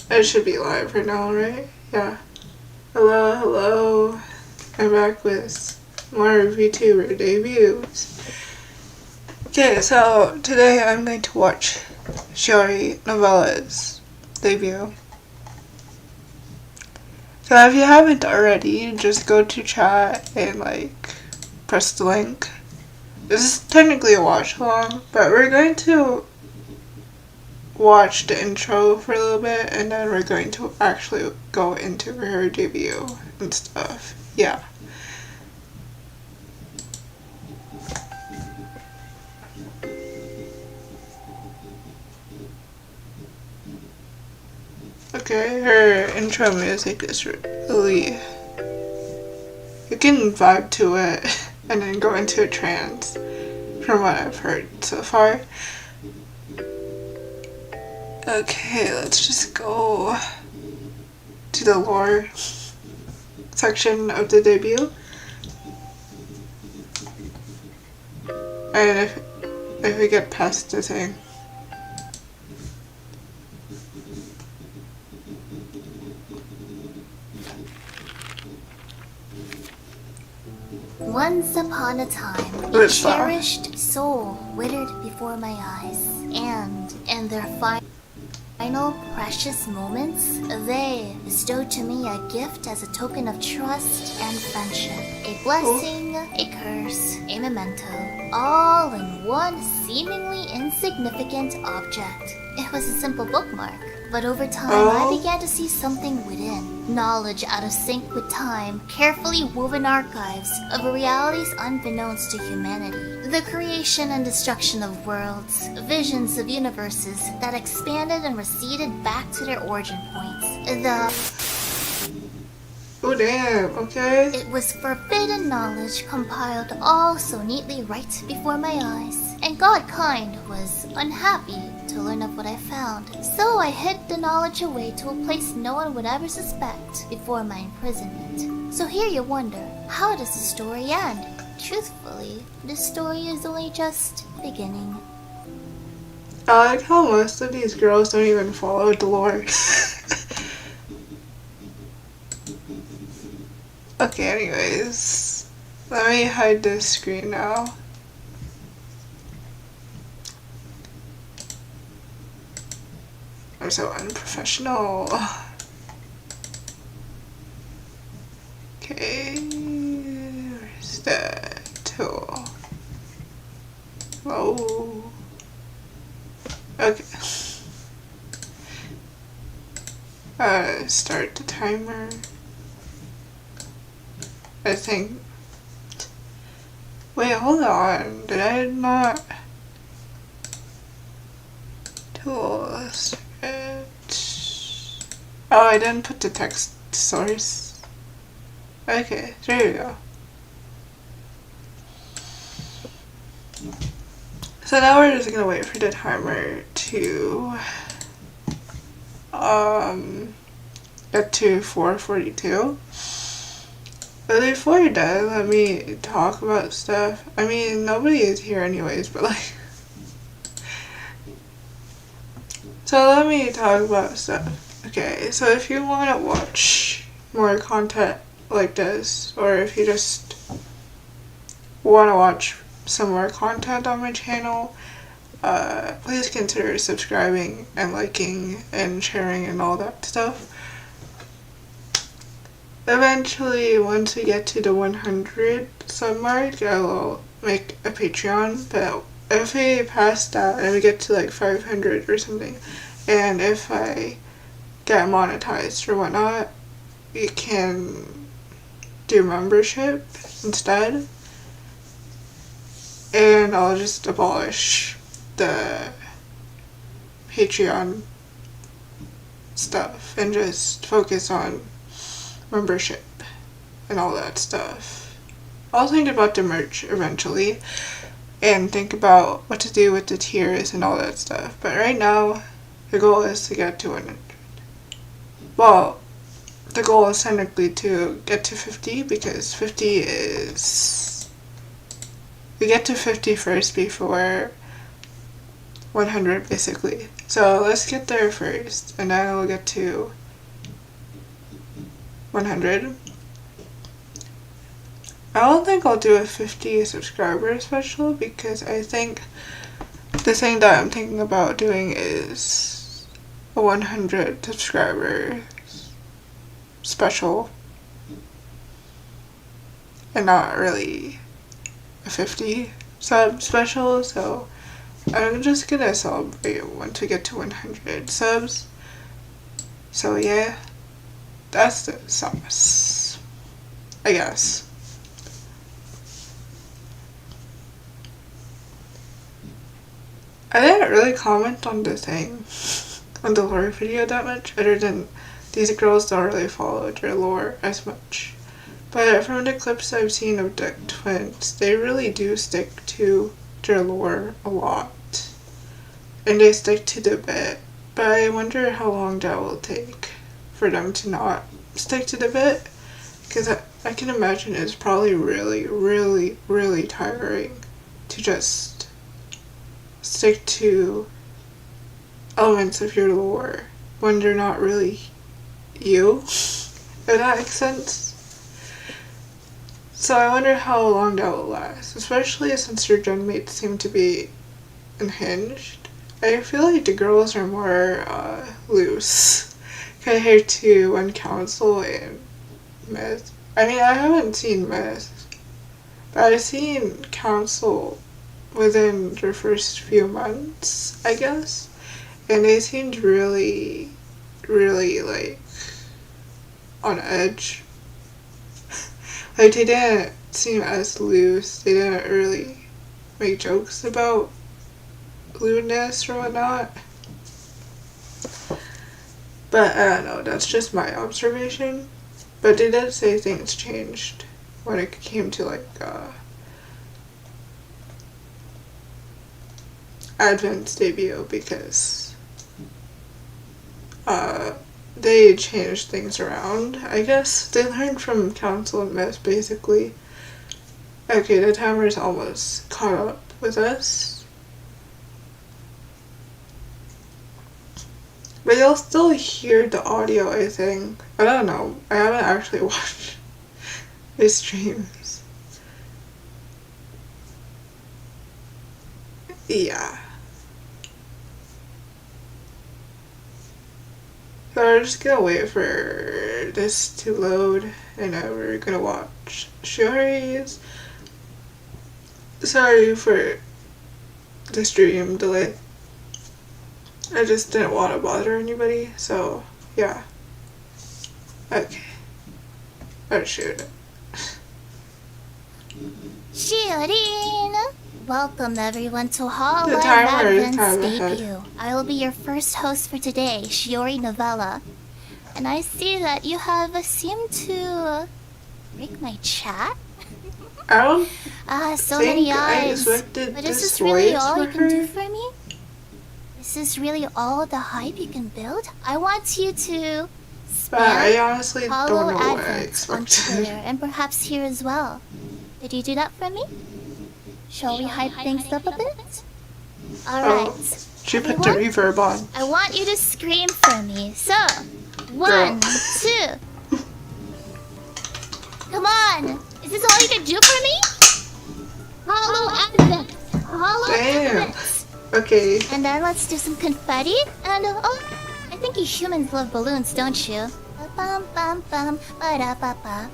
It should be live right now, right? Yeah. Hello. I'm back with more VTuber debuts. Okay, so today I'm going to watch Shiori Novella's debut. So if you haven't already, just go to chat and press the link. This is technically a watch along, but we're going to watch the intro for a little bit and then we're going to actually go into her debut and stuff. Yeah. Okay, her intro music is really... You can vibe to it and then go into a trance from what I've heard so far. Okay, let's just go to the lore section of the debut. And if we get past the thing. Once upon a time, a cherished soul withered before my eyes, and in their final precious moments, they bestowed to me a gift as a token of trust and friendship. A blessing, a curse, a memento, all in one seemingly insignificant object. It was a simple bookmark, but over time I began to see something within. Knowledge out of sync with time, carefully woven archives of realities unbeknownst to humanity. The creation and destruction of worlds, visions of universes that expanded and receded back to their origin points. Oh damn, okay. It was forbidden knowledge compiled all so neatly right before my eyes, and Godkind was unhappy to learn of what I found. So I hid the knowledge away to a place no one would ever suspect before my imprisonment. So here you wonder, how does the story end? Truthfully, the story is only just beginning. I like how most of these girls don't even follow the lore. Okay, anyways, let me hide this screen now. I'm so unprofessional. Okay, where's the tool? Oh, okay. Start the timer. I think. Wait, hold on. Did I not? Tools. Oh, I didn't put the text source. Okay, there you go. So now we're just gonna wait for the timer to get to 4:42. But before you're done, let me talk about stuff. I mean, nobody is here anyways, but So let me talk about stuff. Okay, so if you want to watch more content like this, or if you just want to watch some more content on my channel, please consider subscribing and liking and sharing and all that stuff. Eventually, once we get to the 100 sub mark, I will make a Patreon, but if we pass that and we get to 500 or something, and if I get monetized or whatnot, we can do membership instead, and I'll just abolish the Patreon stuff and just focus on membership and all that stuff. I'll think about the merch eventually and think about what to do with the tiers and all that stuff, but right now the goal is to get to 100. Well, the goal is technically to get to 50 because 50 is... We get to 50 first before 100 basically. So let's get there first, and then we'll get to 100. I don't think I'll do a 50 subscriber special because I think the thing that I'm thinking about doing is a 100 subscriber special and not really a 50 sub special, so I'm just gonna celebrate once we get to 100 subs. So yeah, that's the sauce, I guess. I didn't really comment on the thing, on the lore video that much, other than these girls don't really follow their lore as much. But from the clips I've seen of the twins, they really do stick to their lore a lot. And they stick to the bit. But I wonder how long that will take for them to not stick to the bit. Because I can imagine it's probably really, really, really tiring to just stick to elements of your lore when they're not really you, if that makes sense. So I wonder how long that will last, especially since your gen mates seem to be unhinged. I feel like the girls are more loose compared to One Council and Myth. I mean, I haven't seen Myth, but I've seen Council within their first few months, I guess, and they seemed really, really, like, on edge. Like, they didn't seem as loose, they didn't really make jokes about lewdness or whatnot. But I don't know, that's just my observation. But they did say things changed when it came to, like, Advent's debut, because they changed things around, I guess. They learned from Council and Myth, basically. Okay, the timer's almost caught up with us. But you'll still hear the audio, I think. I don't know. I haven't actually watched the streams. Yeah. So we're just gonna wait for this to load, and then we're gonna watch Shiori's. Sorry for the stream delay. I just didn't want to bother anybody, so yeah. Okay. Let's shoot it. Shiori! Welcome everyone to Holo The En timer is Gen's kind of ahead. debut. I will be your first host for today, Shiori Novella. And I see that you have seemed to break my chat. I don't So think many I eyes. expected But this is this really voice all for you can do her. for me? Is this really all the hype you can build? I want you to But I spam honestly Holo don't know what I Advents on expected. Twitter and perhaps here as well. Did you do that for me? Shall we hype things up a bit? Alright. She put the everyone, reverb on. I want you to scream for me. So, 1, 2. Come on! Is this all you can do for me? Holo Advent! Holo Damn. Advent! Okay. And then let's do some confetti. And I think you humans love balloons, don't you? Bum bum bum ba da ba ba.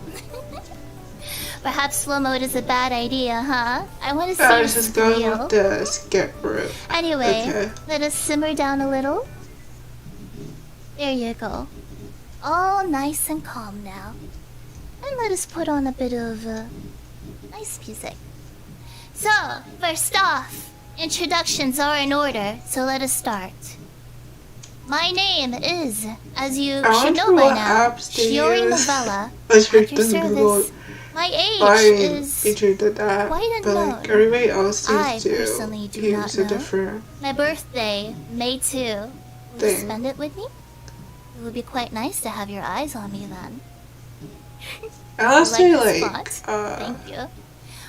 Perhaps slow mode is a bad idea, huh? I want to see I you was just going squeal. with the skip route. Anyway, Okay. let us simmer down a little. There you go. All nice and calm now. And let us put on a bit of nice music. So, first off, introductions are in order, so let us start. My name is, as you I should wonder know by what now, apps to Shiori use. Novella. I At checked your in Google. service. My age I is featured that, quite but like unknown. everybody else I seems to personally do use not a know. different my birthday, May 2. Will you thing. spend it with me? It would be quite nice to have your eyes on me then. Honestly, this like, spot? Thank you.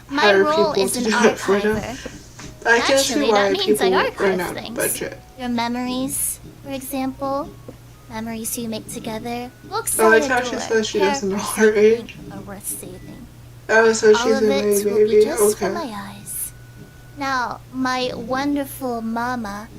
My hire role people is to an do it for them. archiver. I can see Naturally, why that means I people archive run out of things. budget. Your memories, for example. Memories you make together. Books I I like adore. how she says she doesn't know Characters her I age. think are worth saving. Oh, so All she's of a it little will be baby. just for Okay. my eyes. Now, my wonderful mama,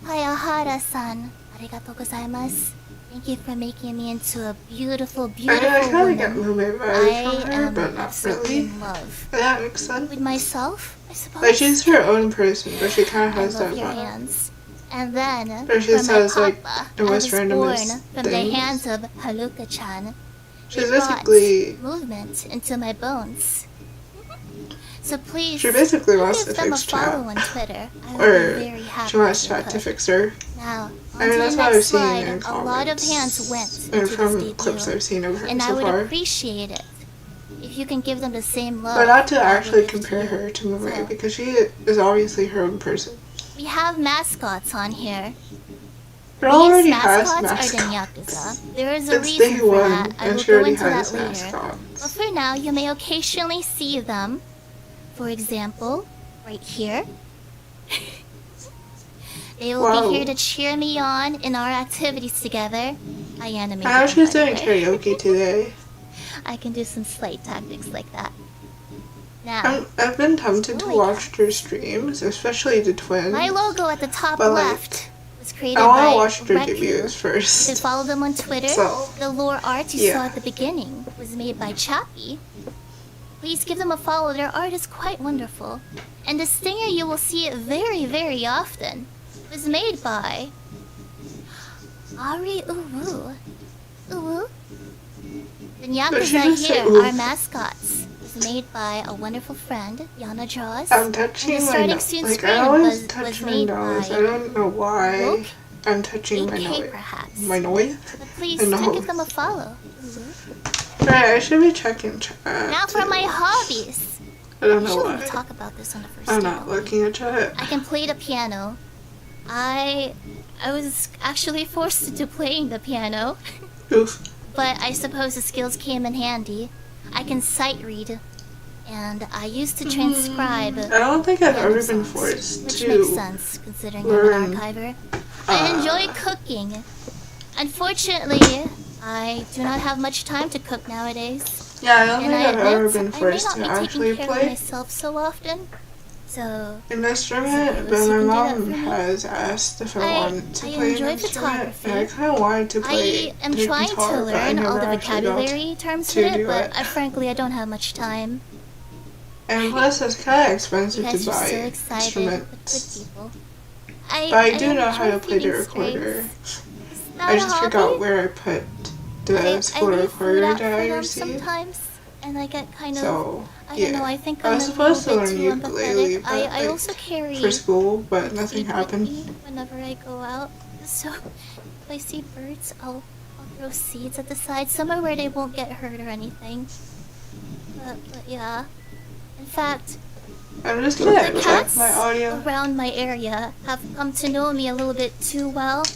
Hayahara-san, arigatou gozaimasu. Thank you for making me into a beautiful, I mean, beautiful I kind of get woman. movie I vibes from her, am but not absolutely really. in love That makes sense. with myself, I suppose. Like, she's her own person, but she kind of I has love that your vibe. hands. And then, But she for my says, papa, like, the I most was born randomest from the things. hands of Haruka-chan. She's It brought basically... movement into my bones. So please, She basically wants give to them a fix chat. follow on Twitter. I will Or be very happy she wants if you chat to could. fix her. Now, on I mean, to that's the what I've next seen slide. in A lot of hands went comments. into And this from debut, clips I've seen of her and I so would far. appreciate it if you can give them the same love. But not to I actually would give compare you. her to Mume, So, because she is obviously her own person. we have mascots on here. It already These has mascots are the mascots. Yakuza. There is a It's reason day for one, that. I and will she go already into that has later. mascots. But for now, you may occasionally see them. For example, right here. They will Wow. be here to cheer me on in our activities together. I animated I know them, she's by the doing way. karaoke today. I can do some slight tactics like that. Now, I've been tempted to Holy watch their streams, especially the twins. my logo at the top But, like, left was created I want by to watch their Reku. debuts You can first. follow them on Twitter. So, The lore art you yeah. saw at the beginning was made by Chappie. Please give them a follow. Their art is quite wonderful. And the stinger you will see it very, very often was made by Ari Uwu. Uwu? The But she Yakuza just said here, oof. our mascots, was made by a wonderful friend, Yana Draws. I'm touching And the my starting nose. soon Like, screen I always was touch my made nose. by I don't know why Woke I'm touching my 8K nose. perhaps. My nose? But please I do know. give them a follow. Right, I should be checking chat. Now for my hobbies. I don't know Usually we why. talk about this on the first I'm day, not don't we? looking at chat. I can play the piano. I was actually forced into playing the piano, Oof. but I suppose the skills came in handy. I can sight read, and I used to transcribe I don't think I've piano ever been songs, forced which to makes sense considering learn, I'm an archiver. I enjoy cooking. Unfortunately, I do not have much time to cook nowadays. Yeah, I don't And think I I've ever admit, been I may forced not to be actually taking care of play myself so often. So, an instrument, Suppose but you my can do that mom for me? has asked if I wanted to I play an enjoy instrument, photography. and I kind of wanted to play I am the trying guitar, to but I learn all never the actually got vocabulary terms to for it, do but it. frankly, I don't have much time. And plus, it's kind of You expensive guys to are buy so excited with good instruments. people. But I do know how enjoy to play the feeding recorder. strays. Is that I a just hobby? forgot where I put the I school leave food recorder out that for I them received. sometimes, and I get kind of, So, I yeah. don't know, I think I I'm was a supposed to little bit learn too ukulele, empathetic. but I like, also carry for school, but birds nothing eat with happened. me whenever I go out. So if I see birds, I'll throw seeds at the side, somewhere where they won't get hurt or anything. But yeah. In fact, I'm just the gonna check cats my audio. around my area have come to know me a little bit too well.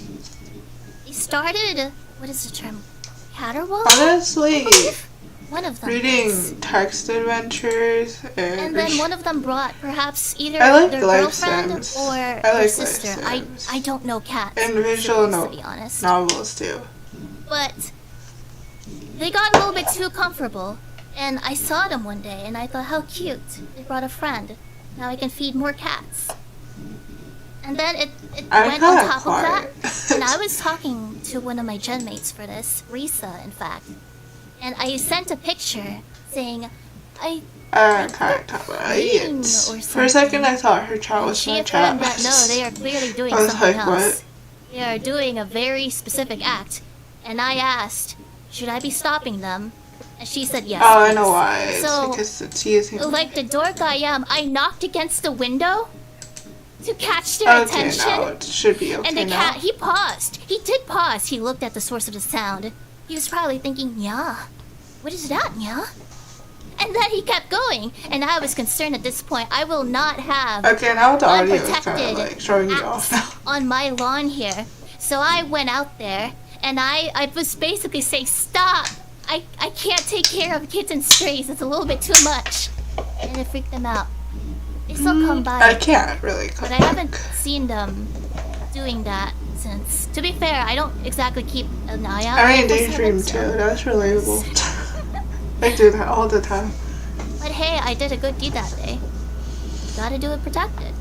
They started, what is the term? Caterwauling? Honestly, One of them reading is. text adventures And then one of them brought perhaps either I like their life girlfriend sims. or I their like life sister. sims. I don't know cats. and visual to be honest. novels too. But they got a little bit too comfortable. And I saw them one day and I thought, how cute. They brought a friend. Now I can feed more cats. And then it I'm went on kinda top quiet. of that. And I was talking to one of my gen mates for this, Risa, in fact. And I sent a picture saying, I Can't talk about Green it. or For a second, something. I thought her chat was she my affirmed chat. that no, they are clearly doing I was something like, else. what? They are doing a very specific act. And I asked, should I be stopping them? And she said yes. Oh, I know please. why. It's So, because it's using. like the dork I am, I knocked against the window to catch their Okay, attention. now it should be okay And the now. cat, he paused. He did pause. He looked at the source of the sound. He was probably thinking, yeah, what is that, yeah? And then he kept going. And I was concerned at this point. I will not have Okay, now the audio is kind unprotected of like throwing you off now. acts on my lawn here. So I went out there and I was basically saying, stop! I can't take care of kids and strays. It's a little bit too much. And it freaked them out. still come by. I can't really cook. But I haven't seen them doing that since. To be fair, I don't exactly keep an eye out. I mean, daydream too. That's relatable. I do that all the time. But hey, I did a good deed that day. You gotta do it protected.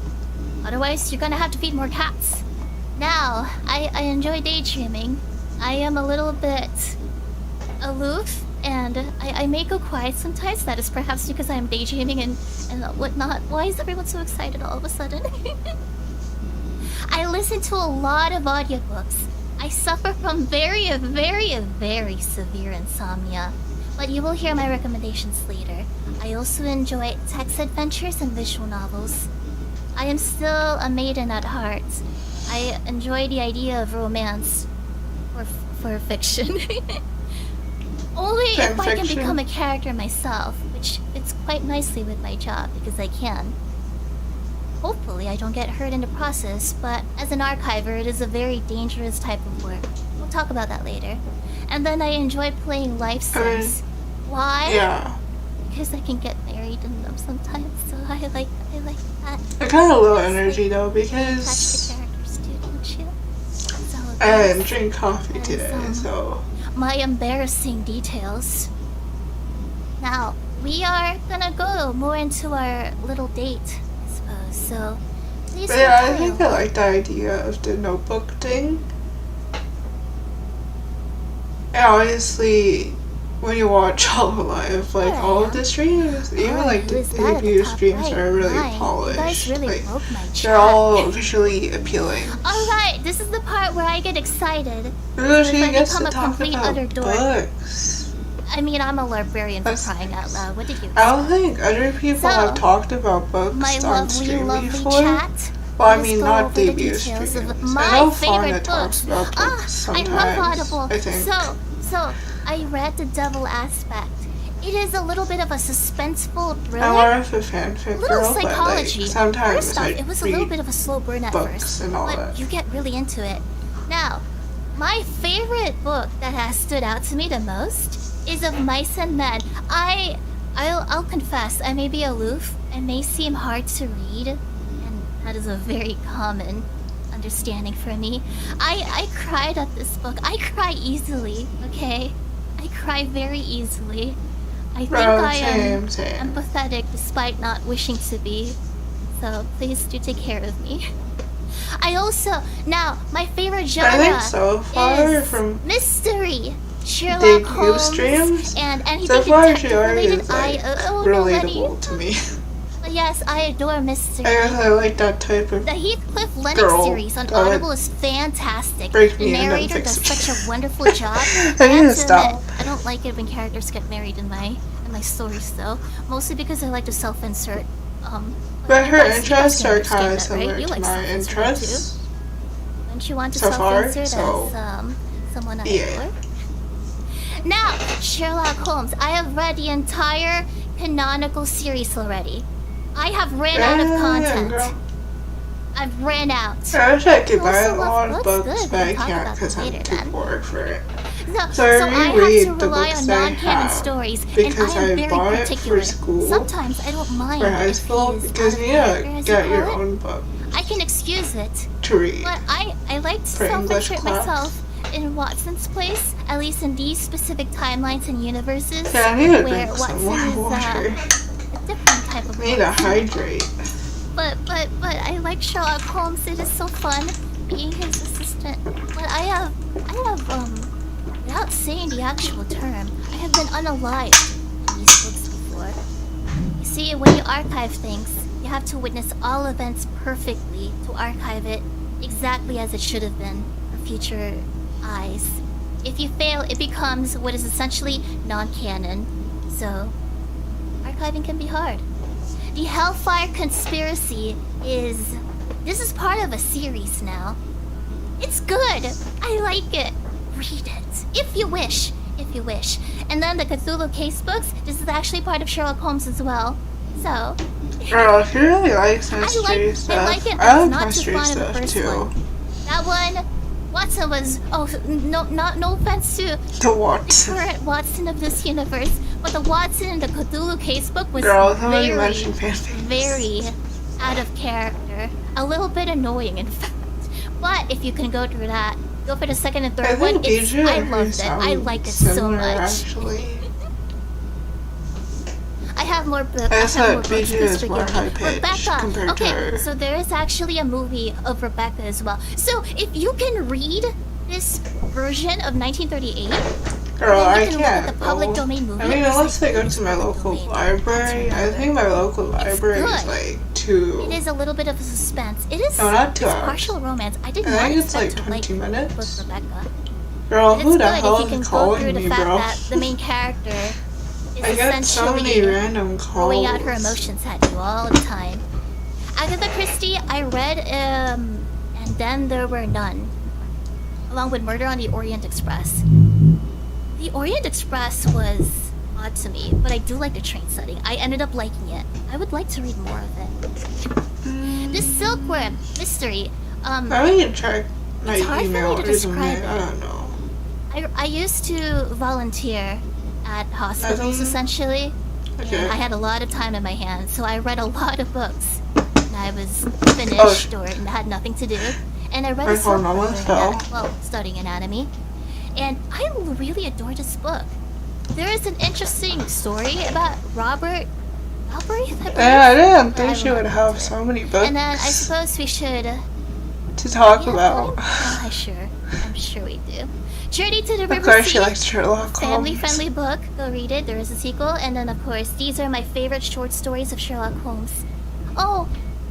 Otherwise, you're gonna have to feed more cats. Now, I enjoy daydreaming. I am a little bit aloof, and I may go quiet sometimes. That is perhaps because I am daydreaming and whatnot. Why is everyone so excited all of a sudden? I listen to a lot of audiobooks. I suffer from very, very, very severe insomnia. But you will hear my recommendations later. I also enjoy text adventures and visual novels. I am still a maiden at heart. I enjoy the idea of romance for fiction. Only if I can become a character myself, which fits quite nicely with my job because I can. Hopefully I don't get hurt in the process, but as an archiver it is a very dangerous type of work. We'll talk about that later. And then I enjoy playing life sims. Why? Yeah. Because I can get married in them sometimes, so I like that. I kind of low energy though because Catch the characters too, don't you? I didn't drink coffee today, so my embarrassing details. Now we are gonna go more into our little date, I suppose. So please. But yeah, I think I like the idea of the notebook thing. And obviously, when you watch Hololive, like all of the streams, even like the debut streams are really polished. You guys really like, broke my chat. they're all visually appealing. Alright, this is the part where I get excited. Ooh, she gets to talk about books. I mean, I'm a librarian for crying out loud. What did you expect? I don't think other people have talked about books on stream before. Chat. Well, I mean, not debut streams. I know Fauna talks about books sometimes, I love Audible. I think. So, I read The Devil Aspect. It is a little bit of a suspenseful thriller. I'm more of a fanfic little girl, psychology. But like, sometimes First off, it was a little bit of a slow burn at first, and all but that. you get really into it. Now, my favorite book that has stood out to me the most is of Mice and Men. I'll confess, I may be aloof. It may seem hard to read, and that is a very common understanding for me. I cried at this book. I cry easily, okay? I cry very easily. I think I am empathetic despite not wishing to be. So please do take care of me. I also, now, my favorite genre I think so far is from mystery. Sherlock Holmes streams, and anything so far detective related. is like relatable to me. Yes, I adore mystery. I like that type of The Heathcliff Lennox series on Audible is fantastic. The narrator does such a wonderful job. I need to stop. I don't like it when characters get married in my stories, though. Mostly because I like to self-insert. But her interests are kind of similar to my interests. Don't you want to so self-insert as far, someone I adore? Now, Sherlock Holmes. I have read the entire canonical series already. I have ran out of content. Girl. I've ran out. I wish I could buy a lot of books, but I can't because I'm too poor for it. So I reread the books I have stories, because and I bought it for school. Sometimes I don't mind for high school because you need to get your own book. I can excuse it to read. But I like to self-insert myself in Watson's place, at least in these specific timelines and universes where Watson is a different type of I need to hydrate. But I like Sherlock Holmes. It is so fun being his assistant. But I have without saying the actual term, I have been unalived in these books before. You see, when you archive things, you have to witness all events perfectly to archive it exactly as it should have been for future eyes. If you fail, it becomes what is essentially non-canon. So, archiving can be hard. The Hellfire Conspiracy is... This is part of a series now. It's good. I like it. Read it. If you wish. If you wish. And then the Cthulhu case books. This is actually part of Sherlock Holmes as well. So... Girl, if you really like mystery stuff, I like it, but I it's like not mystery too fun of the stuff first too. one. That one... Watson was... Oh, no offense to... The Watson. The current Watson of this universe. But the Watson in the Cthulhu case book was Girl, very, you mentioned fanfics. very out of character, a little bit annoying, in fact. But if you can go through that, go for the second and third one. I loved it. I liked it so much. Actually. I have more books. I thought Bijou is more high pitched compared to her. So there is actually a movie of Rebecca as well. So if you can read this version of 1938, girl, I can can't. look at the public domain movie. I mean, unless I go to my local library. I think my local library is like 2. It is a little bit of a suspense. It is. No, not 2 it's hours. Partial romance. I did I not think it's like expect 20 to like minutes. book Rebecca. Girl, who the It's hell good if you is can go through calling the me, fact bro? that the main character is I get so many essentially random calls. throwing out her emotions at you all the time. Agatha Christie, I read, and then there were none, along with Murder on the Orient Express. The Orient Express was odd to me, but I do like the train setting. I ended up liking it. I would like to read more of it. This Silkworm mystery. I need to check my it's hard email for me to or describe something. it. I don't know. I used to volunteer at hospitals, essentially. Okay. And I had a lot of time in my hands, so I read a lot of books. And I was finished or had nothing to do. And I read a book studying anatomy. And I really adored this book. There is an interesting story about Robert Galbraith, I believe. Yeah, I didn't think she would have so many books. And then I suppose we should to talk about. I'm sure we do. Journey to the River Of course, Sea. she likes Sherlock Holmes. Family-friendly book. Go read it. There is a sequel. And then, of course, these are my favorite short stories of Sherlock Holmes. Oh,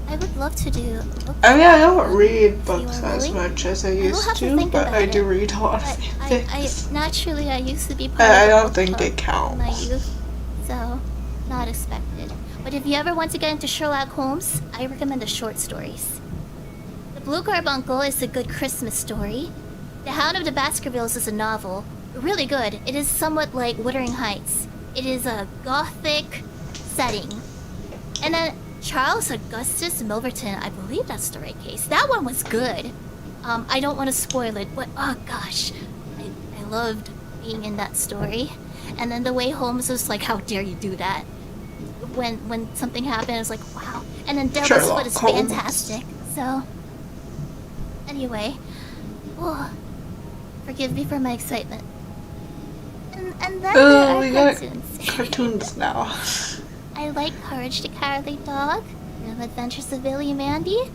I would love to do. I mean, I don't read books as much as I used to, but I do read a lot of things. Naturally, I used to be part I of don't the think book it club in my counts. youth, so not expected. But if you ever want to get into Sherlock Holmes, I recommend the short stories. The Blue Carbuncle is a good Christmas story. The Hound of the Baskervilles is a novel. Really good. It is somewhat like Wuthering Heights. It is a gothic setting. And then Charles Augustus Milverton, I believe that's the right case. That one was good. I don't want to spoil it, but oh gosh. I loved being in that story. And then the way Holmes was like, how dare you do that? When something happened, I was like, wow. And then Devil's Foot is fantastic. So, anyway. Oh, forgive me for my excitement. And then there are cartoons. Cartoons now. I like Courage the Cowardly Dog, The Adventures of Billy and Mandy,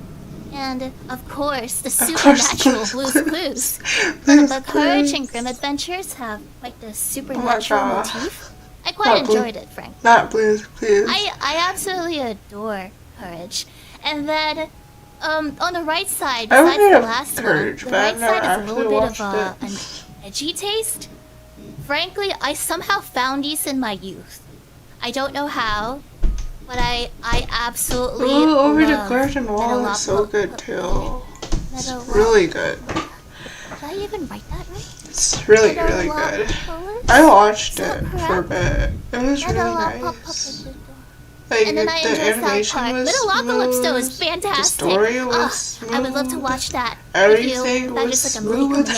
and of course the supernatural Blue's Clues. But Courage and Grim Adventures have quite the supernatural motif. I quite enjoyed it, frankly. Not Blue's Clues. I absolutely adore Courage. And then on the right side, besides the last one, the right side is a little bit of an edgy taste. Frankly, I somehow found these in my youth. I don't know how, but I absolutely Over the love Garden Wall is so good too. It's really good. Did I even write that right? It's really good. I watched it for a bit. It was really nice. Like, and then I the enjoyed animation South Park. was Metalocalypso is fantastic. The story was smooth. I would love to watch that. Everything was smooth.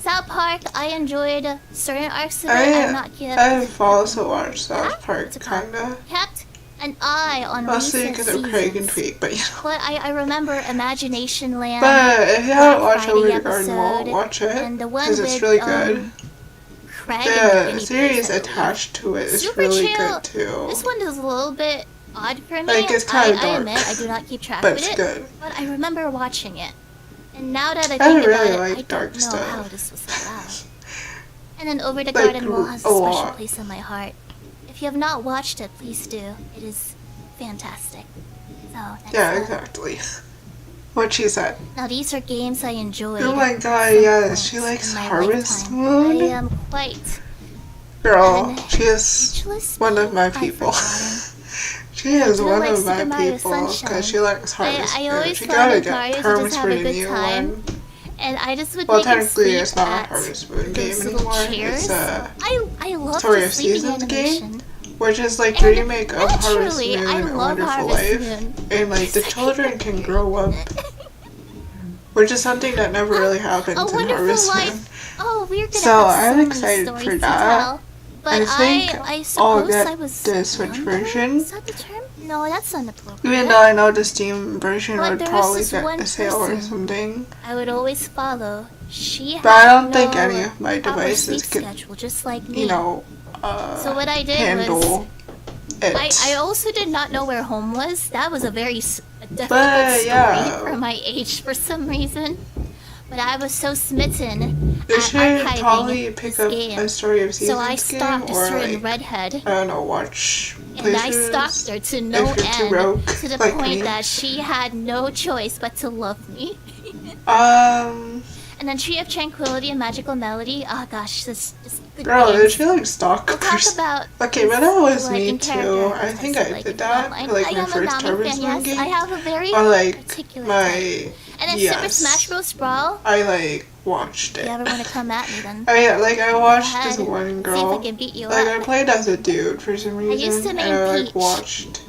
South Park, I enjoyed certain arcs of it. I'm not yet. I've also watched South Park, kinda. Kept an eye on mostly recent because of Craig and Tweak, but you know. But I remember Imagination Land. But if you haven't watched Friday Over the Garden Wall, watch it because it's really good. Craig the series attached to it is really good too. This one is a little bit odd for me. Like, it's kind of dark. I admit I do not keep track but of it's it. Good. But I remember watching it. And now that I think really about like it, I dark don't know stuff. how this was allowed. And then Over the Garden Wall has a special place in my heart. If you have not watched it, please do. It is fantastic. So, exactly. What she said. Now these are games I enjoyed. Oh my god, yes, she likes Harvest Moon. I am quite. Girl, she is one of my people. She is one of my people because she likes Harvest Moon. She gotta get perms for the new one. And I just would well, technically, it's not a Harvest Moon game anymore. It's a Story of Seasons game, which is like the remake of Harvest Moon and A Wonderful Life. And like the children can grow up, which is something that never really happens in Harvest Moon. Oh, we're gonna so have I'm excited for that. But I think I I'll suppose get I was the Switch young, version. is that the term? No, that's inappropriate. Even though I know the Steam version But would there was probably this get one a sale or person something. I would always follow. She had But I don't no think any of my proper devices sleep could, schedule, just like me. you know, so what I did handle it. I also did not know where home was. That was a very difficult story for my age for some reason. But I was so smitten You at should archiving probably pick this up game. a Story of Seasons So I stalked game a or certain like, redhead. I don't know, watch And I playthroughs stalked her to no if you're too end, rogue, to the like point me. that she had no choice but to love me. And then Tree of Tranquility and Magical Melody. Oh gosh, this good Girl, games. did she like stalk? We'll talk about Okay, but that was like, me in too. character I think I like, did that for like I my am a first Nami Harvest fan, Moon yes. game. I have a very Or like particular my type. And then Super Smash Bros. Brawl. I like watched it. If you ever want to come at me, then I watched ahead. this one See girl. if I can beat you like up. I played as a dude for some reason. I used to main and I like Peach. watched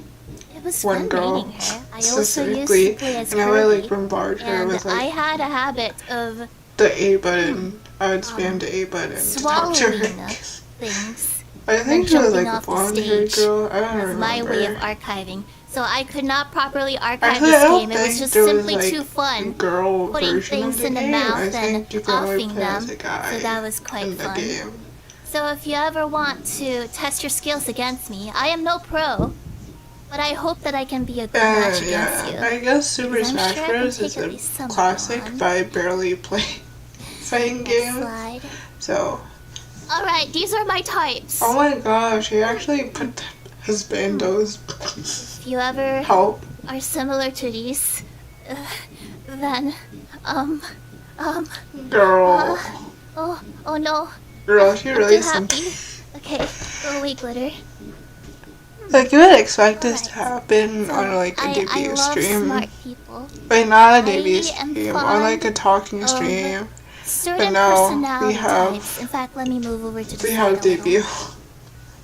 It was one fun girl meeting her. I also used specifically, to play as and I would like Kirby. bombard her And with I like had a habit of the A button. I would spam the A button to talk to swallowing her. things. I and think she was jumping like a off the blonde-haired stage. girl. I don't That's remember. my way of archiving. So I could not properly archive Actually, this I don't game. It was think just there was, simply like, too fun. girl Putting version of things the in the game. mouth I and think you can only offing play as them. a guy So that was quite in the fun. game. So if you ever want to test your skills against me, I am no pro. But I hope that I can be a good match against you. I guess Super Because I'm Smash sure I can Bros. take is at a least some classic, on. but I barely play fighting Next games. slide. So, Alright, these are my types. oh my gosh, he actually put his bandos. If you ever Help. are similar to these, then, Girl. oh no. Girl, she I'm really too happy. something. Okay, go away, glitter. Like, you would expect this to Alright. happen So, on like a I debut love stream. smart people. But not a I debut am stream, on fond like a talking of stream. Certain no, personality we have- types. In fact, let me move over to the We side have a little. debut.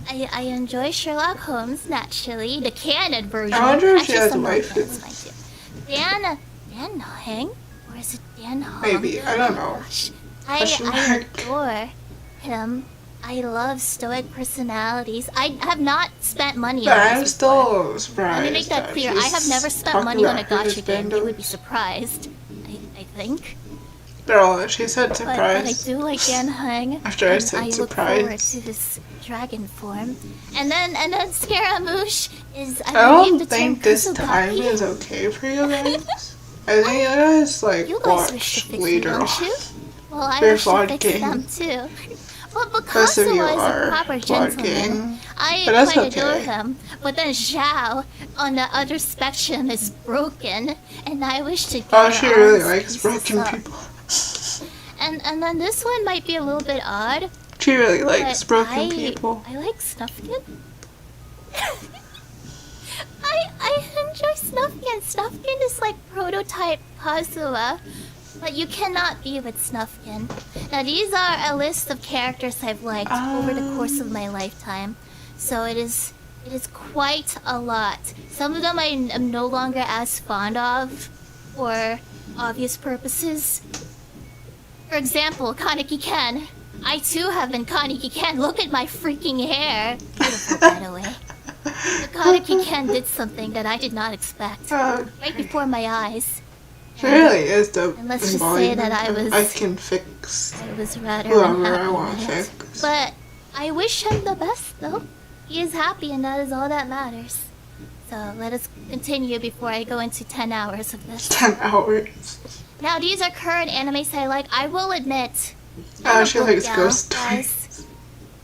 I enjoy Sherlock Holmes, naturally. The canon version. I wonder if she Actually, has a some wife. non-canon's fine too. Dan Heng? Or is it Dan Hong? Maybe, I don't know. Gosh, Question I mark. adore him. I love stoic personalities. I have not spent money But on I'm this before. still surprised. Let me make that clear. I have she's never spent talking money on a about her gacha game. You would be bandos. surprised. I think. Girl, she said But I surprised. do like Dan Heng. After I and said I look forward surprised. to his dragon form. And then Scaramouche is I believe don't the think term this time Kusugaki. is okay for you guys. I think you guys like You guys wish to watch fix me, later don't you? on. Well, I Your wish to flawed fix game. them too. But Most because of he you was a are proper flawed gentleman, game. I But that's quite adore okay. him. But then Zhao, on the other spectrum, is broken, and I wish to get Oh, her she really arms likes pieces broken up. people. And then this one might be a little bit odd. She really likes But broken people. I like Snufkin. I enjoy Snufkin. Snufkin is like prototype Kazuha, but you cannot be with Snufkin. Now these are a list of characters I've liked over the course of my lifetime, so it is quite a lot. Some of them I am no longer as fond of, for obvious purposes. For example, Kaneki Ken. I too have been Kaneki Ken. Look at my freaking hair. Beautiful, by the way. But Kaneki Ken did something that I did not expect. Right before my eyes. She really is the And let's just say that embodiment of I can fix I was rather whoever I unhappy want with to it. fix. But I wish him the best, though. He is happy, and that is all that matters. So let us continue before I go into 10 hours of this. 10 hours. Now, these are current animes I like. I will admit. Oh, I'm a she book likes gal, ghost guys. stories.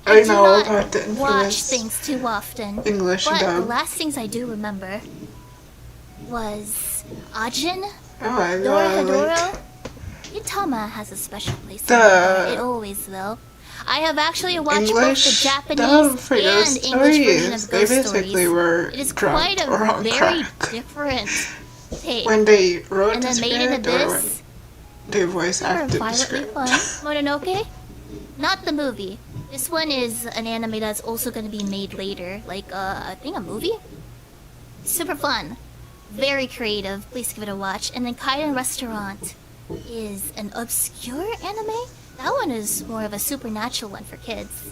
I I do know not about the watch infamous things too often. English But the dub. last things I do remember was Ajin, Oh my god, like, Dorohedoro. Itama has a special place in The my heart. It always will. I have actually watched both the English dub Japanese for and ghost English version stories. of They Ghost basically Stories. were It is drunk quite or a on very crack. different take. When they wrote And the then Made in script or when Abyss, they voice they were acted the violently script. fun. Mononoke, not the movie. This one is an anime that's also going to be made later, like I think a movie. Super fun, very creative. Please give it a watch. And then Kaiden Restaurant is an obscure anime. That one is more of a supernatural one for kids.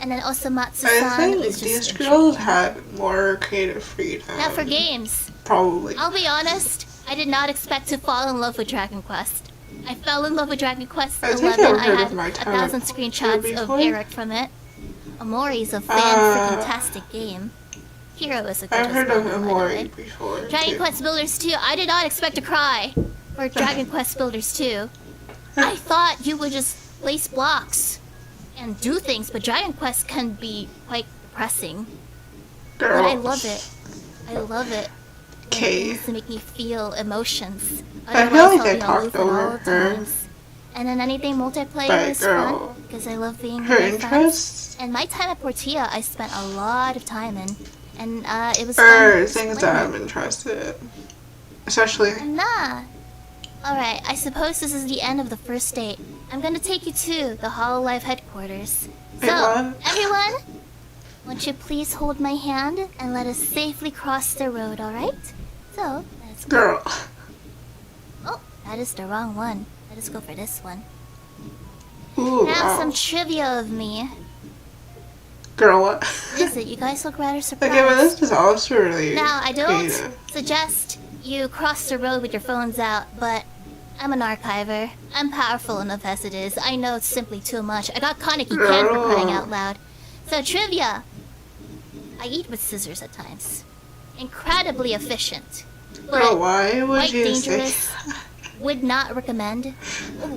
And then I Osamatsu-san think was just these girls had more creative freedom. Now for games. Probably. I'll be honest, I did not expect to fall in love with Dragon Quest. I fell in love with Dragon Quest 11. I had 1,000 screenshots of Eric from it. Amori's a fan-freaking-tastic game. Hero is a good I've heard of Amori way. before. Dragon Quest Builders 2, I did not expect to cry for Dragon Quest Builders 2. I thought you would just place blocks and do things, but Dragon Quest can be quite depressing. Girl. But I love it. I love it. Okay. To make me feel emotions. I feel like I talked over her. And then anything multiplayer is fun because I love being her with my friends. interests. And my time at Portilla, I spent a lot of time in, and it was Or fun. things that I'm interested in, especially. Nah. All right. I suppose this is the end of the first date. I'm gonna take you to the Hololive headquarters. So, everyone, won't you please hold my hand and let us safely cross the road? All right. So let's go. Girl. Oh, that is the wrong one. Let us go for this one. Ooh, Now some trivia of me. Girl, what? What is it? You guys look rather surprised. Okay, but this is also really Now, I don't creative. suggest you cross the road with your phones out, but I'm an archiver. I'm powerful enough as it is. I know it's simply too much. I got Kaneki Ken for crying out loud. So, trivia. I eat with scissors at times. Incredibly efficient. But Girl, why would quite you dangerous. say Would not recommend.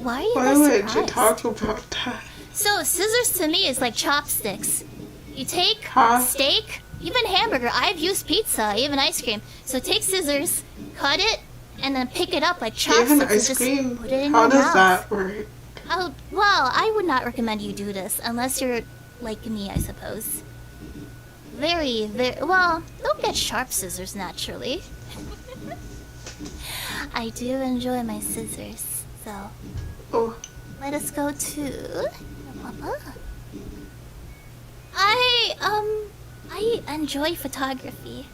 Why are you Why guys would surprised? you talk about that? So, scissors to me is like chopsticks. You take Huh? steak, even hamburger. I've used pizza, even ice cream. So take scissors, cut it, and then pick it up like chopsticks Even and ice just cream? put it in How your does mouth. that work? Oh, well, I would not recommend you do this unless you're like me, I suppose. Very, well, don't get sharp scissors naturally. I do enjoy my scissors, so Oh, let us go to Papa. I enjoy photography.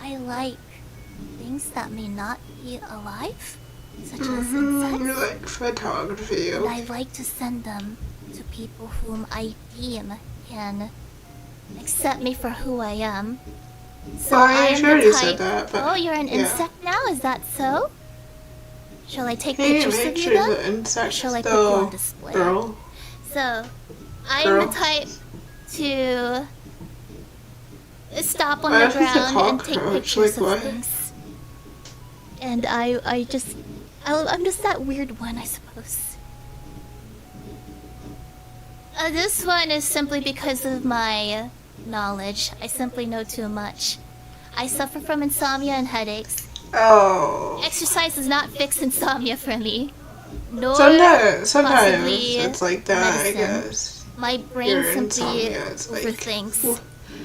I like things that may not be alive, such as you insects. like photography. And I like to send them to people whom I deem can accept me for who I am. So Well, I am sure the you type. said that, but Oh, you're an yeah. insect now? Is that so? Shall I take Hey, pictures of you pictures then? of insects, Shall I put you on though, display? girl. So, I'm Girl. the type to stop on Why the is this a ground and take cockroach? pictures Like, of what? things. And I'm just that weird one, I suppose. This one is simply because of my knowledge. I simply know too much. I suffer from insomnia and headaches. Oh. Exercise does not fix insomnia for me. Nor Sometimes possibly it's like that, medicine. I guess. My brain Your simply insomnia is like- overthinks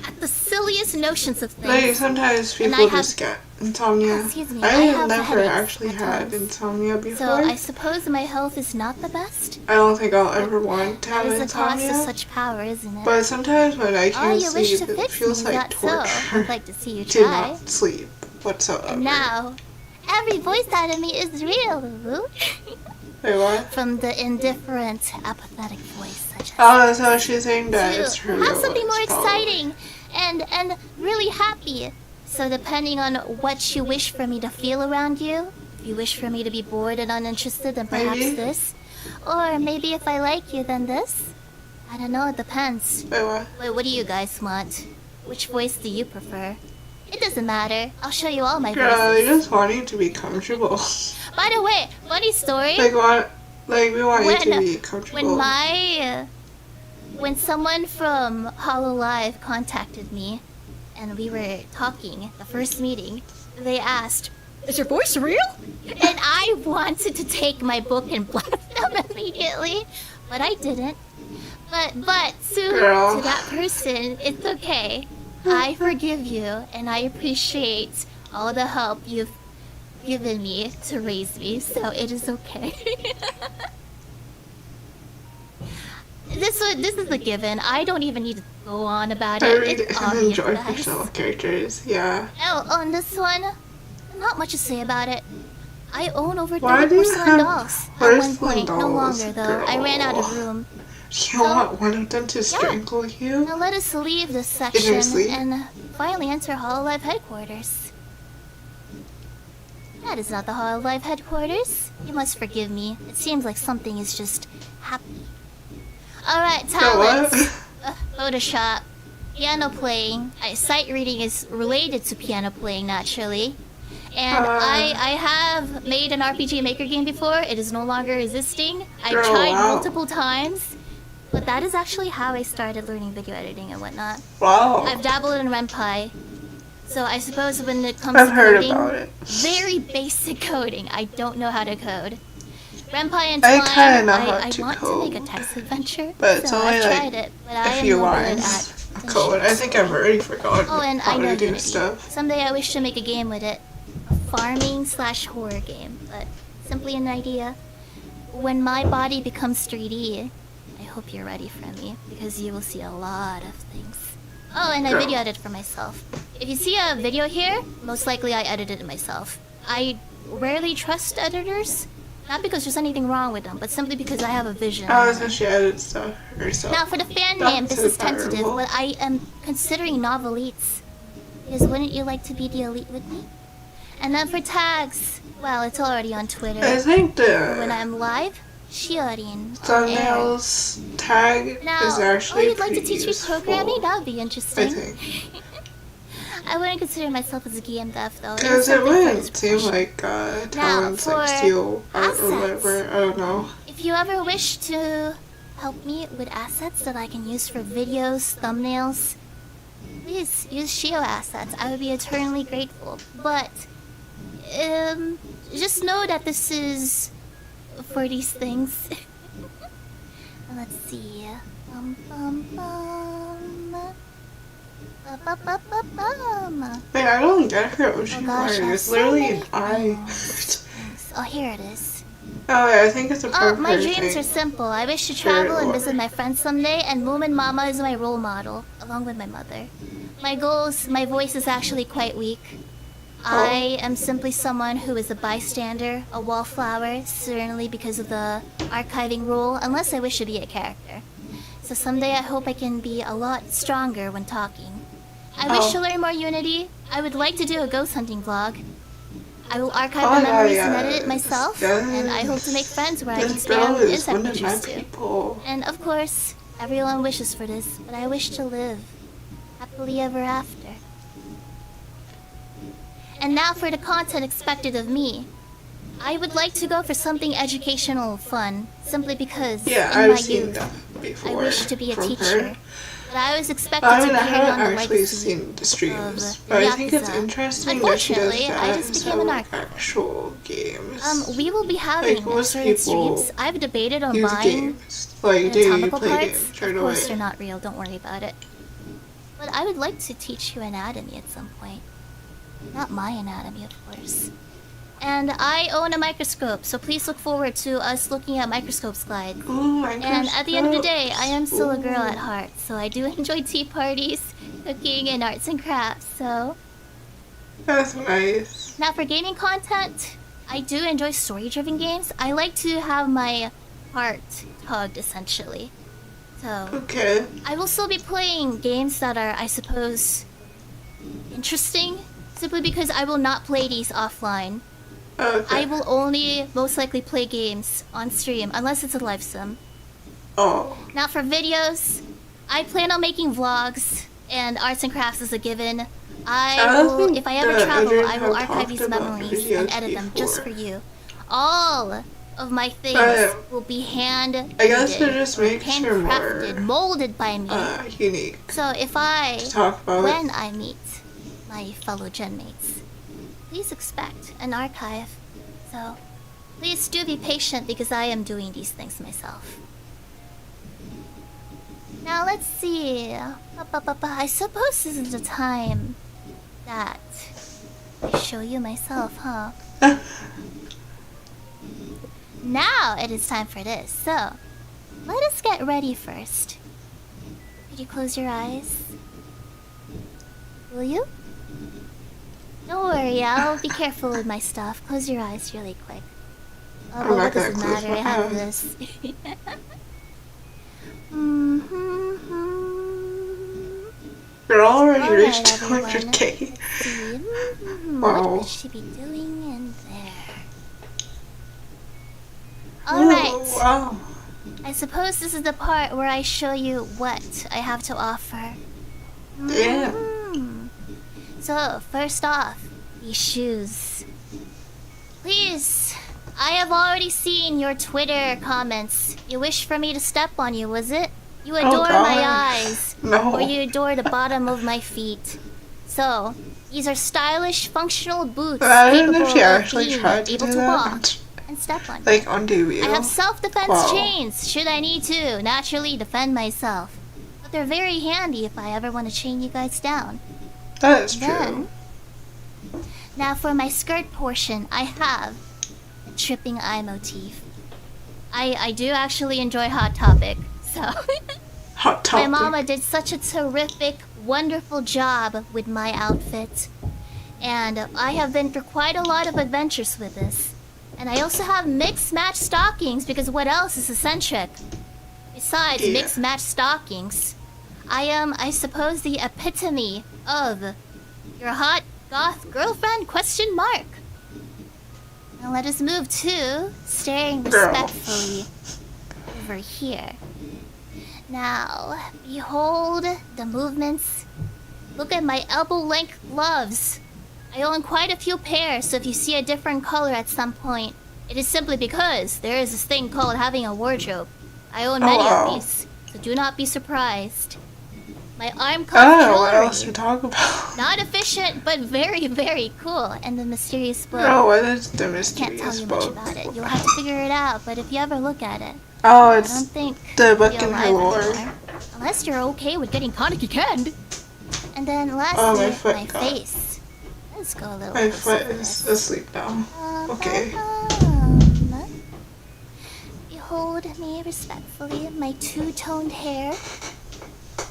at the silliest notions of things. Like, sometimes And people I have- just get insomnia. Excuse me, I I have have never headaches actually at had times. insomnia before. So I suppose my health is not the best. I don't think I'll ever want to That have is the cost of insomnia. such power, isn't it? But sometimes when I Oh, can't you wish sleep, to it fix feels me, like that's so. torture I'd like to see you to try. not sleep whatsoever. And now, every voice out of me is real. Wait, what? From the indifferent, apathetic voice, such as Oh, so she's saying that it's her to real have something more voice, probably. exciting and really happy. So depending on what you wish for me to feel around you, if you wish for me to be bored and uninterested, then perhaps Maybe. this. Or maybe if I like you, then this. I don't know, it depends. Wait, what? Wait, what do you guys want? Which voice do you prefer? It doesn't matter. I'll show you all my Girl, I voices. just want you to be comfortable. By the way, funny story. Like, we want you to be comfortable. When someone from Hololive contacted me, and we were talking, the first meeting, they asked, "Is your voice real?" And I wanted to take my book and blast them immediately, but I didn't. But Girl. to that person, it's okay. I forgive you, and I appreciate all the help you've given me to raise me, so it is okay. This is a given. I don't even need to go on about I it. read It's and obvious, enjoy guys. fictional characters, yeah. Oh, on this one, not much to say about it. I own over Why 30 do you porcelain have dolls. At one porcelain point, no dolls, longer though. I ran out of girl? room. You want one of them to strangle you? Now let us leave this section Seriously? and finally enter Hololive headquarters. That is not the Hololive headquarters. You must forgive me. It seems like something is just happy. Alright, talents. Photoshop. Piano playing. Sight reading is related to piano playing, naturally. And I have made an RPG Maker game before. It is no longer existing. I've tried multiple times. But that is actually how I started learning video editing and whatnot. Wow. I've dabbled in Ren'Py. So I suppose when it comes I've to heard coding, about it. very basic coding. I don't know how to code. Ren'Py and I Twine, kinda know how I to want code, to make a text adventure. but it's so only I've like tried it, but I a am few no good lines at of code. I think I've already forgotten Oh, and how I know to do Unity. stuff. Someday I wish to make a game with it. A farming/horror game, but simply an idea. When my body becomes 3D, I hope you're ready for me, because you will see a lot of things. Oh, and I video edited for myself. If you see a video here, most likely I edited it myself. I rarely trust editors, not because there's anything wrong with them, but simply because I have a vision. Oh, so she edited stuff herself. Now for the fan name, this is tentative, but I am considering novelites. Because wouldn't you like to be the elite with me? And then for tags, well, it's already on Twitter. I think When the I'm live, Shiori. thumbnails tag Now, is actually you'd like to teach me programming? That would be I interesting. think. I wouldn't consider myself as a game dev though. Because it wouldn't seem like talents for like steel art or assets. whatever. I don't know. If you ever wish to help me with assets that I can use for videos, thumbnails, please use Shio assets. I would be eternally grateful. But just know that this is for these things. Let's see. Wait, I don't get her ocean gosh, water. It's so literally many an eye. Oh, here it is. Oh, yeah, I think it's a Oh, perfect my dreams thing. are simple. I wish to travel and visit my friends someday, and Moomin Mama is my role model, along with my mother. My goals, my voice is actually quite weak. I am simply someone who is a bystander, a wallflower, certainly because of the archiving rule, unless I wish to be a character. So someday I hope I can be a lot stronger when talking. I wish to learn more Unity. I would like to do a ghost hunting vlog. I will archive the memories and edit it myself, and I hope to make friends where I can spam insect pictures too. And of course, everyone wishes for this, but I wish to live happily ever after. And now for the content expected of me. I would like to go for something educational, fun, simply because in I've my seen youth, that before. I wish to be a from teacher. her. But I was expected I to mean, I carry on haven't the actually legacy seen the streams, of but I think it's Yakuza. interesting that she does Unfortunately, I that just instead became of an like archivist. actual games. We will be having most certain people streams. I've debated on use buying games. Like, do you anatomical play parts. games right Of course, away? they're not real. Don't worry about it. But I would like to teach you anatomy at some point. Not my anatomy, of course. And I own a microscope, so please look forward to us looking at microscope slides. Ooh, And at the end of the day, I am still a girl Ooh. at heart, so I do enjoy tea parties, cooking, and arts and crafts, so... That's nice. Now for gaming content, I do enjoy story-driven games. I like to have my heart tugged, essentially. So, Okay. I will still be playing games that are, I suppose, interesting, simply because I will not play these offline. Okay. I will only most likely play games on stream, unless it's a live sim. Oh. Now for videos, I plan on making vlogs, and arts and crafts is a given. I will, think if I ever that travel, Adrian I will had archive these talked about memories videos and edit them just for before. you. All of my things will be hand I guess it edited, just makes her handcrafted, more molded by me. unique So if I, to talk about when it. I meet my fellow genmates, please expect an archive. So please do be patient because I am doing these things myself. Now let's see. I suppose this is the time that I show you myself, huh? Now it is time for this. So let us get ready first. Could you close your eyes? Will you? Don't worry, I'll be careful with my stuff. Close your eyes really quick. Oh, I'm but not what does gonna it close matter? my I have eyes. this. You're already Alright, reached everyone. 200k. Let's see. Wow. What would she be doing in there? Alright. Oh, wow. I suppose this is the part where I show you what I have to offer. Yeah. So, first off, these shoes. Please, I have already seen your Twitter comments. You wish for me to step on you, was it? You adore my eyes. No. Or you adore the bottom of my feet. So, these are stylish, functional boots I don't know capable if she of actually being tried to able do to that. walk and step on you. Like on debut. I have self-defense Wow. chains, should I need to naturally defend myself. But they're very handy if I ever want to chain you guys down. That is true. Then, now for my skirt portion, I have a tripping eye motif. I do actually enjoy Hot Topic, so... Hot topic. My mama did such a terrific, wonderful job with my outfit. And I have been through quite a lot of adventures with this. And I also have mixed match stockings because what else is eccentric? Besides mixed match stockings, I am, I suppose, the epitome of your hot goth girlfriend ? Now let us move to staring respectfully over here. Now, behold the movements. Look at my elbow-length gloves. I own quite a few pairs, so if you see a different color at some point, it is simply because there is this thing called having a wardrobe. I own many of these, so do not be surprised. My arm cuff jewelry. What else to talk about? Not efficient, but very, very cool. And the mysterious book. Oh, what is the Can't tell mysterious you much book? about it. You'll have to figure it out, but if you ever look at it, Oh, I it's don't think the book you'll in her alive lore. anymore. Unless you're okay with getting Kaneki canned. And then lastly, my foot my got- face. Let's go a little My closer foot to is this. asleep now. Okay. Behold me respectfully, my two-toned hair.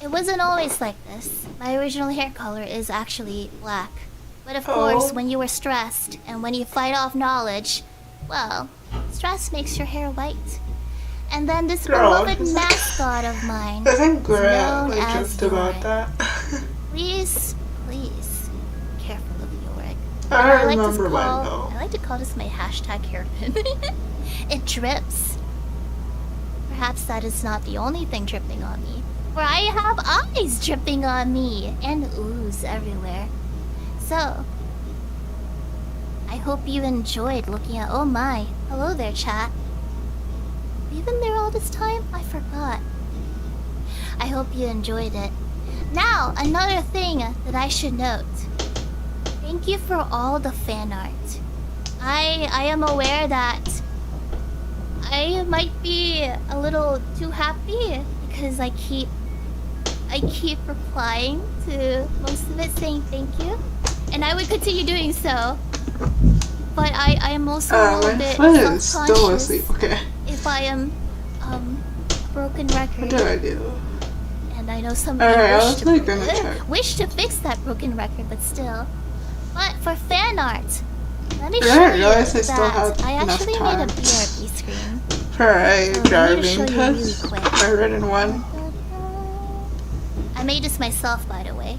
It wasn't always like this. My original hair color is actually black. But of course, when you were stressed, and when you fight off knowledge, well, stress makes your hair white. And then this beloved mascot of mine, I think Grant known as joked about Yorick. that. Please, please, be careful of Yorick. I don't like to remember when call- though. I like to call this my hashtag hairpin. It drips. Perhaps that is not the only thing dripping on me. For I have eyes dripping on me and ooze everywhere. So, I hope you enjoyed looking at. Oh my, hello there, chat. Have you been there all this time? I forgot. I hope you enjoyed it. Now, another thing that I should note. Thank you for all the fan art. I am aware that I might be a little too happy because I keep replying to most of it saying thank you. And I would continue doing so. But I am also a little bit my foot is still self-conscious asleep. Okay. if I am a broken record. What did I do? And I know some of you Alright, I wish was to, like gonna check. wish to fix that broken record, but still. But for fan art, let me I show didn't you realize I still that had I enough actually time. made a BRB screen. For a So, let me driving just show you really test, quick. my written one. I made this myself, by the way.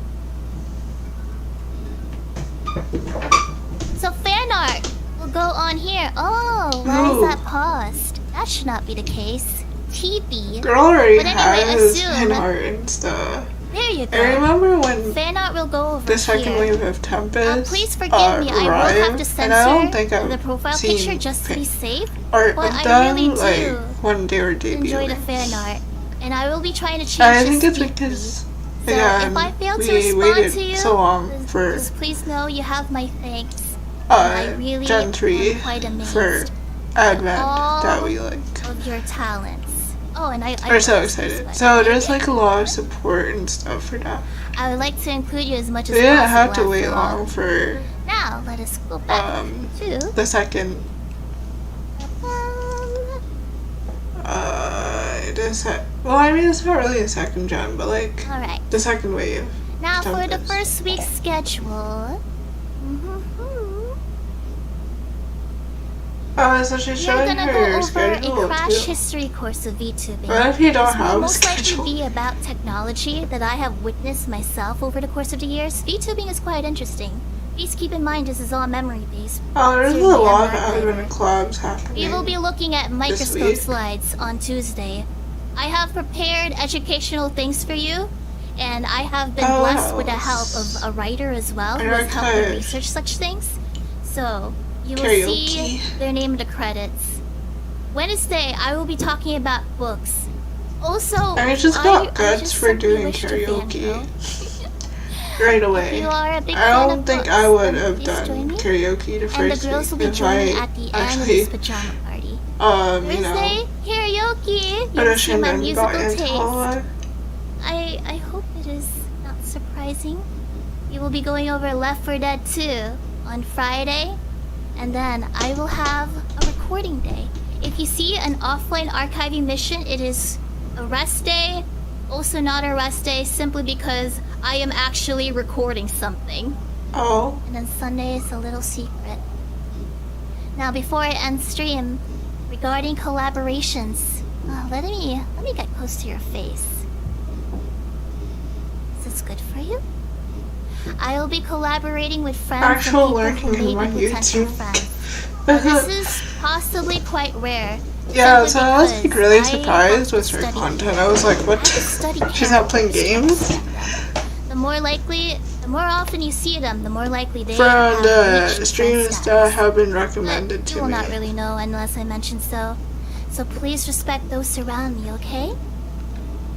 So fan art will go on here. Oh, why is that paused? That should not be the case. TV. Girl already But anyway, has assume- fan art and stuff. There you go. I remember when Fan art will go over the second here. wave of Tempest Please forgive me. I will have arrived, to and I don't censor think I've the profile seen picture just to be safe. art but of I them really do like when they were Enjoy the debuting. fan art, and I will be trying to change I this think it's weekly. because So again, if I fail to we respond waited to you, so long for just please know you have my thanks. I really Gen 3 am quite amazed for Advent all that we like. of your talents. Oh, and I We're so post this, excited. but So there's like a lot of support and stuff for that. I would like to include you as much as We didn't possible. have to after wait all. long for Now let us go back to the second well, I mean it's not really a second gen, but like all right. the second wave. Now for the Tempest. first week's schedule. Oh, so she's We are showing gonna her go over a schedule crash too. history course of VTubing. What if you don't This will have a most likely schedule? be about technology that I have witnessed myself over the course of the years. VTubing is quite interesting. Please keep in mind this is all memory-based. Oh, there's a Certainly I'm lot of not admin clever. collabs happening. We will be looking at week. microscope slides on Tuesday. I have prepared educational things for you, and I have been blessed with the help of a writer as well who has helped me research such things. So, you will see their name in the credits. Wednesday, I will be talking about books. Also, I just got guts for doing karaoke right away. I don't think I would have done karaoke the first the girls will be week if joining I at the end of actually, this pajama party. you know, Thursday, karaoke. You will see my auditioned and got musical into Holo. taste. I hope it is not surprising. We will be going over Left 4 Dead 2 on Friday, and then I will have a recording day. If you see an offline archiving mission, it is a rest day, also not a rest day, simply because I am actually recording something. Oh. And then Sunday is a little secret. Now, before I end stream, regarding collaborations, let me get close to your face. Is this good for you? I will be collaborating with friends Actual and people who may be potential friends. This is possibly quite rare. Yeah, so I was like really surprised with her content. I was like, what? She's not playing games? The more often you see them, the more likely they From the reached streams status. that have been recommended But to you will me. not really know unless I mention so. So please respect those surrounding me, okay?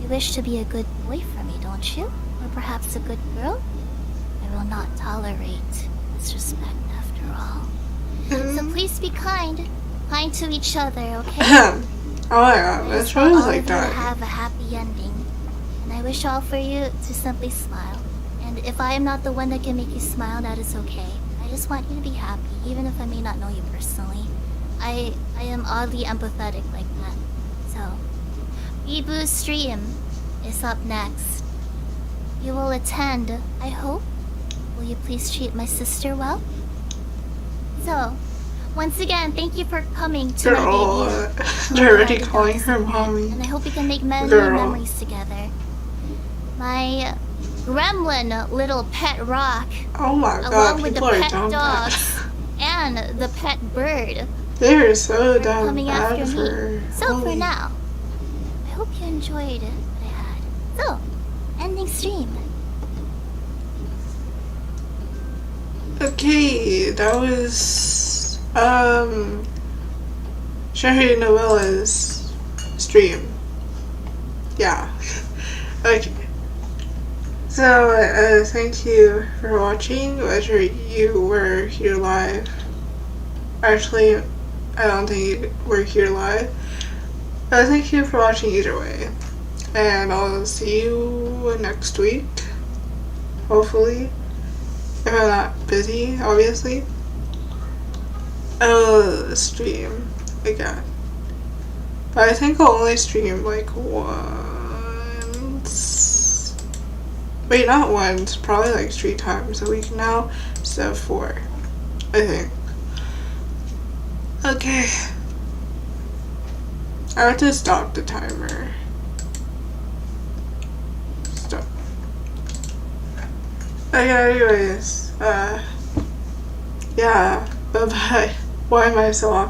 You wish to be a good boy for me, don't you? Or perhaps a good girl? I will not tolerate disrespect after all. So please be kind to each other, okay? Oh my god, that's I what I was all like of you to that. have a happy ending, and I wish all for you to simply smile. And if I am not the one that can make you smile, that is okay. I just want you to be happy, even if I may not know you personally. I am oddly empathetic like that. So, Weeboo's stream is up next. You will attend, I hope. Will you please treat my sister well? So, once again, thank you for coming to Girl, my debut. they're already calling her mommy. And I hope we can make many Girl. memories together. My gremlin little pet rock, Oh my god, along with the people are pet dumb bad. dogs and the pet bird, They're so are dumb coming bad after for me. So for Holy. now, I hope you enjoyed what I had. So, ending stream. Okay, that was Shiori Novella's stream. Yeah. Okay. So thank you for watching, whether you were here live. Actually, I don't think you were here live. But thank you for watching either way. And I'll see you next week. Hopefully. If I'm not busy, obviously. I'll stream again. But I think I'll only stream like once. Wait, not once. Probably like 3 times a week now instead of 4. I think. Okay. I have to stop the timer. Stop. Okay, anyways, yeah, bye bye. Why am I so awkward?